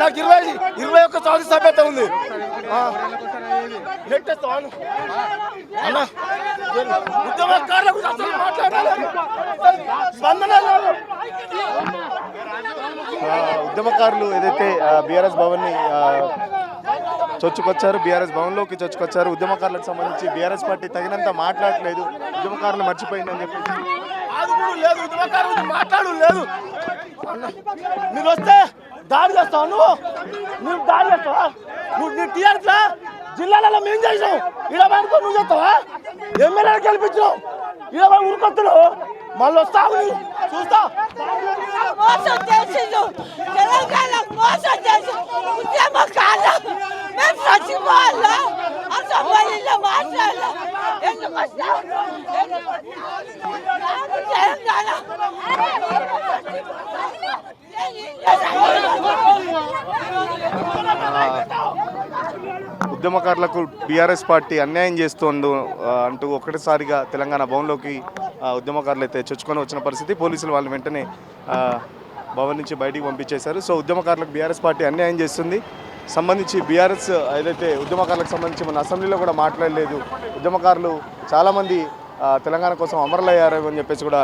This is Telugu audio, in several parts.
నాకు 21 సంవత్సరాల సభ్యత ఉంది. ఉద్యమకారులకు ఉద్యమకారులు ఏదైతే బీఆర్ఎస్ భవన్ని చొచ్చుకొచ్చారు, బీఆర్ఎస్ భవన్లోకి చొచ్చుకొచ్చారు. ఉద్యమకారులకు సంబంధించి బీఆర్ఎస్ పార్టీ తగినంత మాట్లాడలేదు, ఉద్యమకారులు మర్చిపోయిందని చెప్పేసి లేదు, ఉద్యమకారులు మాట్లాడు లేదు. మీరు వస్తే దాడి చేస్తావు, నువ్వు దాడి చేస్తావా? నువ్వు నీ టీఆర్ఎస్ జిల్లాలలో మేము చేసావు, ఇరవై నువ్వు చేస్తావా? ఎమ్మెల్యేలు గెలిపించావు, ఇరవై ఉరికొత్తులు మళ్ళీ వస్తావు, చూస్తా. మోసం చేసిండు తెలంగాణ, మోసం చేసి ఉద్యమకారులు మేము చచ్చిపోవాలా? అసెంబ్లీలో మాట్లాడాలి. ఎందుకు వస్తావు? తెలంగాణ ఉద్యమకారులకు బీఆర్ఎస్ పార్టీ అన్యాయం చేస్తుండు అంటూ ఒకటిసారిగా తెలంగాణ భవన్లోకి ఉద్యమకారులు అయితే చొచ్చుకొని వచ్చిన పరిస్థితి. పోలీసులు వాళ్ళు వెంటనే భవన్ నుంచి బయటికి పంపించేశారు. సో ఉద్యమకారులకు బీఆర్ఎస్ పార్టీ అన్యాయం చేస్తుంది సంబంధించి బీఆర్ఎస్ ఏదైతే ఉద్యమకారులకు సంబంధించి మన అసెంబ్లీలో కూడా మాట్లాడలేదు. ఉద్యమకారులు చాలామంది తెలంగాణ కోసం అమరులయ్యారు అని చెప్పేసి కూడా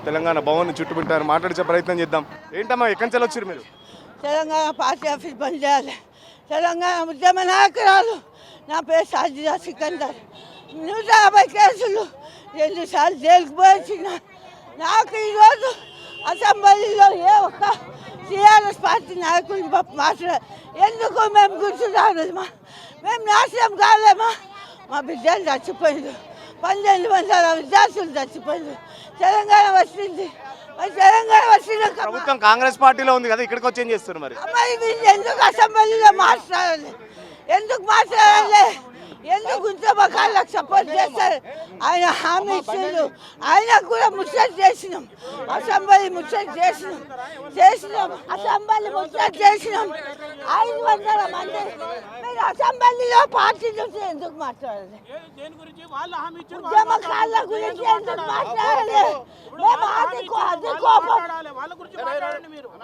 తెలంగాణ భవన్ చుట్టుముట్టారు. మాట్లాడించే ప్రయత్నం చేద్దాం. ఏంటమ్మా, ఎక్కడి నుంచి వచ్చారు మీరు? తెలంగాణ పార్టీ ఆఫీస్ బంద్ చేయాలి. తెలంగాణ ఉద్యమ నాయకురాలు, నా పేరు సాజిదా సికందర్. 150 కేసులు, 2 సార్లు జైలుకు పోయించిన నాకు ఈరోజు అసెంబ్లీలో ఏ ఒక్క టీఆర్ఎస్ పార్టీ నాయకులు మాట్లాడారు. ఎందుకు మేము గుర్తురాలేమా? మేము నాశనం కాలేమా? మా బిడ్డలు చచ్చిపోయింది, 1200 విద్యార్థులు చచ్చిపోయింది. తెలంగాణ వచ్చింది, తెలంగాణ వచ్చిన ప్రభుత్వం కాంగ్రెస్ పార్టీలో ఉంది కదా, ఇక్కడికి వచ్చి ఏం చేస్తున్నారు మరి? ఎందుకు అసెంబ్లీలో మాట్లాడాలి? ఎందుకు మాట్లాడాలి? ఎందుకు ఉద్యమకారులకు సపోర్ట్ చేస్తారు? ఆయన హామీ ఇచ్చిండు, ఆయనకు కూడా ముచ్చట చేసినాం, అసెంబ్లీ ముచ్చట చేసినాం, అసెంబ్లీ ముచ్చట చేసినాం. 500 మంది మీరు అసెంబ్లీలో పార్టీ చూసి ఎందుకు మాట్లాడాలి? ఉద్యమకారుల గురించి ఎందుకు మాట్లాడాలి? మేము అది కోపం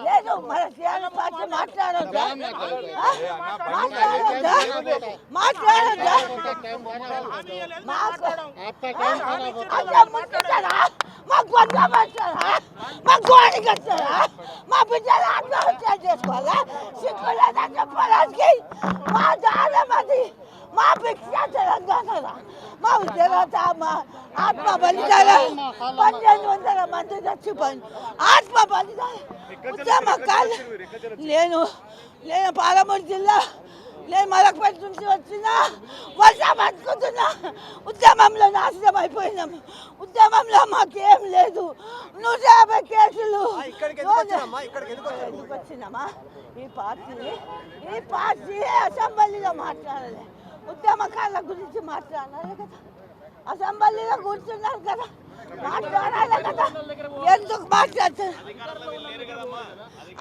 లేదు, మన టీఆర్ఎస్ పార్టీ మాట్లాడొద్దా? మాట్లాడొద్దా? మా బిడ్డలు ఆత్మహత్య చేసుకోవాలా? సిగ్గులేదని చెప్పడానికి మా దానమది, మా భిక్ష తెలంగాణ, మా విద్యార్థి ఆత్మ బలిదానం. 1200 మంది చచ్చిపోయింది, ఆత్మ బలిదానం. ఉద్యమకాలు నేను పాలమూరు జిల్లా, నేను మలకపేట నుంచి వచ్చిన వర్షం అనుకుంటున్నా. ఉద్యమంలో నాశనం అయిపోయినాము, ఉద్యమంలో మాకేం లేదు. 150 కేసులు. ఎందుకు వచ్చినామా? ఈ పార్టీ అసెంబ్లీలో మాట్లాడాలి, ఉద్యమకారుల గురించి మాట్లాడాలి కదా, అసెంబ్లీలో కూర్చున్నారు కదా, మాట్లాడాలి కదా. ఎందుకు మాట్లాడుతున్నారు?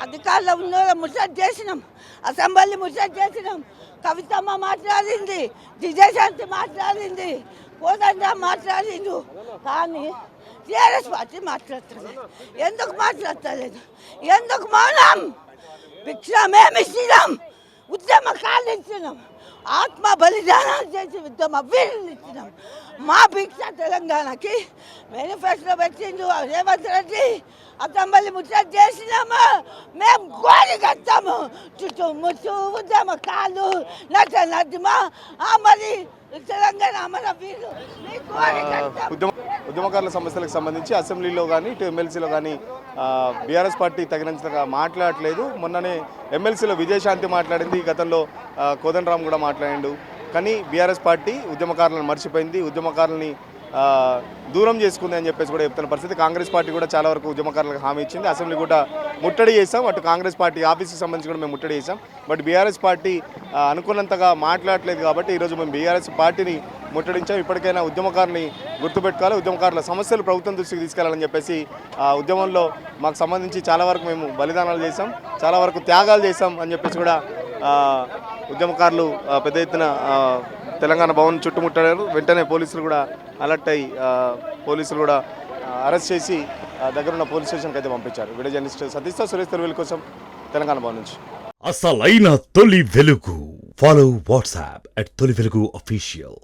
అధికారులు ఉన్న ముచ్చట చేసినాం, అసెంబ్లీ ముచ్చట చేసినాం. కవితమ్మ మాట్లాడింది, విజయశాంతి మాట్లాడింది, కోదండ మాట్లాడిండు. కానీ టీఆర్ఎస్ పార్టీ మాట్లాడుతుంది. ఎందుకు మాట్లాడలేదు? ఎందుకు మౌనం? భిక్ష మేము ఇచ్చినాం, ఉద్యమకాలు ఇచ్చినాం, ఆత్మ బలిదానాలు చేసి ఉద్యమ వీరులు ఇచ్చినాం. మా భిక్ష తెలంగాణకి మేనిఫెస్టో పెట్టిండు రేవంత్ రెడ్డి, అసెంబ్లీ ముచ్చట చేసినాము. మేము గోలి కట్టాము, చుట్టూ ముచ్చు ఉద్యమకాలు నదిమా మరి తెలంగాణ అమర వీరులు. ఉద్యమకారుల సమస్యలకు సంబంధించి అసెంబ్లీలో కానీ ఇటు ఎమ్మెల్సీలో కానీ బీఆర్ఎస్ పార్టీ తగినంతగా మాట్లాడలేదు. మొన్ననే ఎమ్మెల్సీలో విజయశాంతి మాట్లాడింది, గతంలో కోదండరామ్ కూడా మాట్లాడిండు. కానీ బీఆర్ఎస్ పార్టీ ఉద్యమకారులను మర్చిపోయింది, ఉద్యమకారులని దూరం చేసుకుంది అని చెప్పేసి కూడా చెప్తున్న పరిస్థితి. కాంగ్రెస్ పార్టీ కూడా చాలా వరకు ఉద్యమకారులకు హామీ ఇచ్చింది. అసెంబ్లీ కూడా ముట్టడి చేసాం, అటు కాంగ్రెస్ పార్టీ ఆఫీస్కి సంబంధించి కూడా మేము ముట్టడి చేసాం. బట్ బీఆర్ఎస్ పార్టీ అనుకున్నంతగా మాట్లాడలేదు కాబట్టి ఈరోజు మేము బీఆర్ఎస్ పార్టీని ముట్టడించాం. ఇప్పటికైనా ఉద్యమకారుని గుర్తుపెట్టుకోవాలి, ఉద్యమకారుల సమస్యలు ప్రభుత్వం దృష్టికి తీసుకెళ్లాలని చెప్పేసి ఉద్యమంలో మాకు సంబంధించి చాలా వరకు మేము బలిదానాలు చేసాం, చాలా వరకు త్యాగాలు చేసాం అని చెప్పేసి కూడా ఉద్యమకారులు పెద్ద ఎత్తున తెలంగాణ భవన్ చుట్టుముట్టారు. వెంటనే పోలీసులు కూడా అలర్ట్ అయ్యి పోలీసులు కూడా అరెస్ట్ చేసి దగ్గరున్న పోలీస్ స్టేషన్కి అయితే పంపించారు. వీడియో జర్నలిస్ట్ సతీష్తో సురేష్ తెలుగుల కోసం తెలంగాణ భవన్ నుంచి. అసలైన తొలి వెలుగు. ఫాలో వాట్సాప్ @తొలి వెలుగు official.